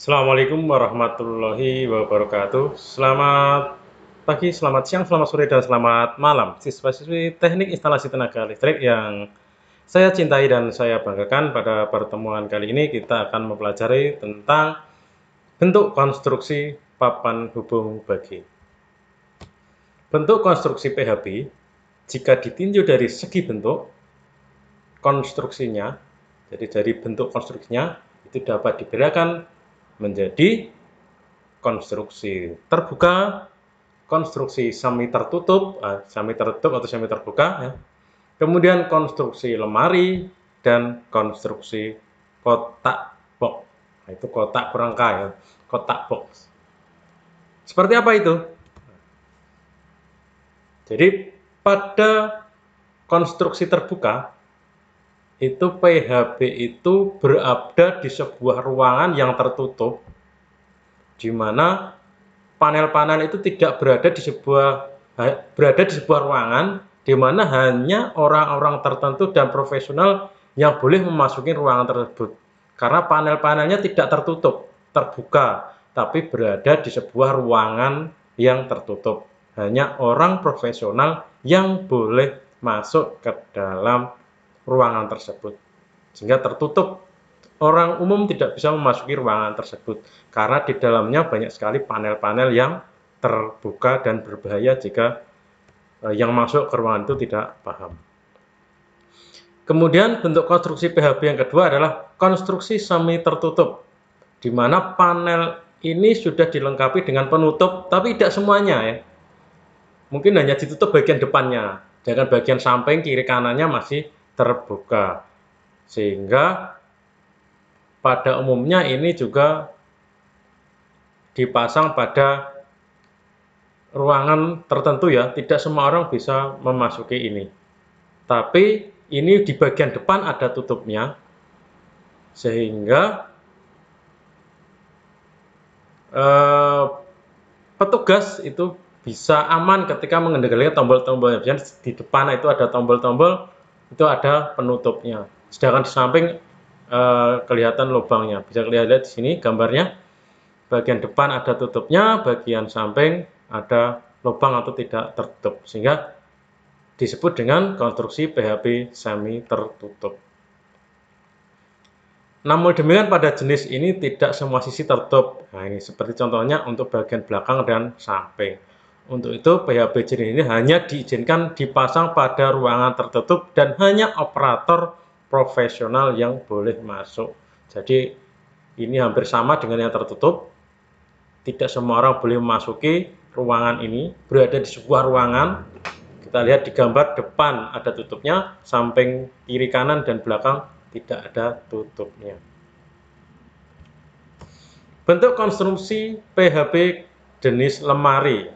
Assalamualaikum warahmatullahi wabarakatuh. Selamat pagi, selamat siang, selamat sore, dan selamat malam siswa-siswi teknik instalasi tenaga listrik yang saya cintai dan saya banggakan. Pada pertemuan kali ini kita akan mempelajari tentang bentuk konstruksi papan hubung bagi. Bentuk konstruksi PHB jika ditinjau dari segi bentuk konstruksinya, jadi dari bentuk konstruksinya itu dapat dibedakan menjadi konstruksi terbuka, konstruksi semi tertutup atau semi terbuka, ya. Kemudian konstruksi lemari dan konstruksi kotak box. Nah, itu kotak kurang K, ya, kotak box. Seperti apa itu? Jadi pada konstruksi terbuka itu PHB itu berada di sebuah ruangan yang tertutup, di mana panel-panel itu tidak berada di sebuah ruangan di mana hanya orang-orang tertentu dan profesional yang boleh memasuki ruangan tersebut. Karena panel-panelnya tidak tertutup, terbuka, tapi berada di sebuah ruangan yang tertutup. Hanya orang profesional yang boleh masuk ke dalam ruangan tersebut. Sehingga tertutup. Orang umum tidak bisa memasuki ruangan tersebut karena di dalamnya banyak sekali panel-panel yang terbuka dan berbahaya jika yang masuk ke ruangan itu tidak paham. Kemudian bentuk konstruksi PHB yang kedua adalah konstruksi semi tertutup, di mana panel ini sudah dilengkapi dengan penutup, tapi tidak semuanya, ya. Mungkin hanya ditutup bagian depannya, sedangkan bagian samping kiri kanannya masih terbuka. Sehingga pada umumnya ini juga dipasang pada ruangan tertentu, ya, tidak semua orang bisa memasuki ini. Tapi ini di bagian depan ada tutupnya, sehingga petugas itu bisa aman ketika mengendalikan tombol-tombolnya. Di depan itu ada tombol-tombol, itu ada penutupnya. Sedangkan di samping kelihatan lubangnya. Bisa lihat di sini gambarnya. Bagian depan ada tutupnya, bagian samping ada lubang atau tidak tertutup, sehingga disebut dengan konstruksi PHB semi tertutup. Namun demikian pada jenis ini tidak semua sisi tertutup. Nah, ini seperti contohnya untuk bagian belakang dan samping. Untuk itu PHB jenis ini hanya diizinkan dipasang pada ruangan tertutup dan hanya operator profesional yang boleh masuk. Jadi ini hampir sama dengan yang tertutup. Tidak semua orang boleh memasuki ruangan ini. Berada di sebuah ruangan, kita lihat di gambar depan ada tutupnya, samping kiri kanan dan belakang tidak ada tutupnya. Bentuk konstruksi PHB jenis lemari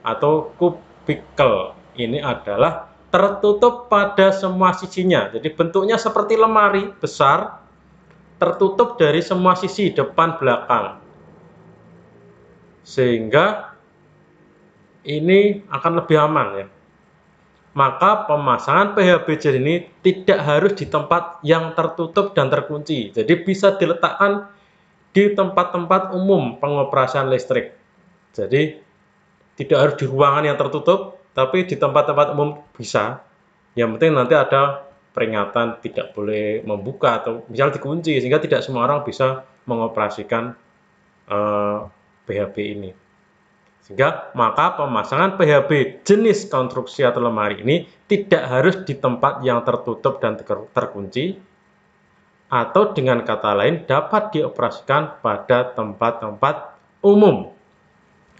atau kubikel ini adalah tertutup pada semua sisinya. Jadi bentuknya seperti lemari besar, tertutup dari semua sisi, depan belakang. Sehingga ini akan lebih aman, ya. Maka pemasangan PHB jenis ini tidak harus di tempat yang tertutup dan terkunci. Jadi bisa diletakkan di tempat-tempat umum pengoperasian listrik. Jadi tidak harus di ruangan yang tertutup, tapi di tempat-tempat umum bisa. Yang penting nanti ada peringatan tidak boleh membuka atau misal dikunci, sehingga tidak semua orang bisa mengoperasikan PHB ini. Sehingga maka pemasangan PHB jenis konstruksi atau lemari ini tidak harus di tempat yang tertutup dan terkunci, atau dengan kata lain dapat dioperasikan pada tempat-tempat umum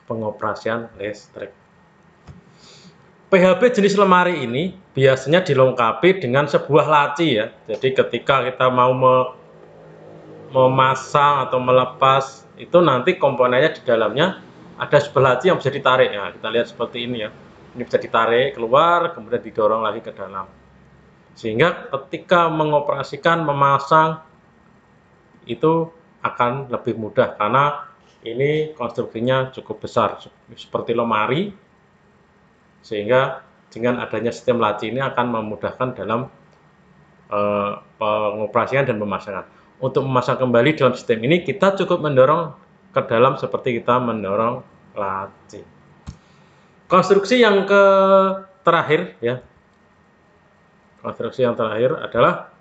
pengoperasian listrik. PHB jenis lemari ini biasanya dilengkapi dengan sebuah laci, ya. Jadi ketika kita mau memasang atau melepas, itu nanti komponennya di dalamnya ada sebuah laci yang bisa ditarik. Ya, kita lihat seperti ini, ya. Ini bisa ditarik keluar, kemudian didorong lagi ke dalam. Sehingga ketika mengoperasikan, memasang, itu akan lebih mudah karena ini konstruksinya cukup besar seperti lemari, sehingga dengan adanya sistem laci ini akan memudahkan dalam pengoperasian dan pemasangan. untuk memasang kembali dalam sistem ini, kita cukup mendorong ke dalam seperti kita mendorong laci. Konstruksi yang terakhir ya. Konstruksi yang terakhir adalah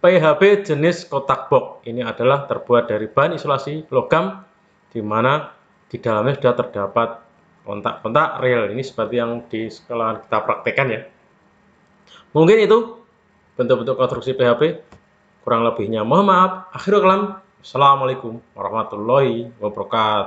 PHB jenis kotak box. Ini adalah terbuat dari bahan isolasi logam, di mana di dalamnya sudah terdapat kontak-kontak real. Ini seperti yang di sekolah kita praktekkan ya. Mungkin itu bentuk-bentuk konstruksi PHB. Kurang lebihnya mohon maaf. Akhirul kalam. Assalamualaikum warahmatullahi wabarakatuh.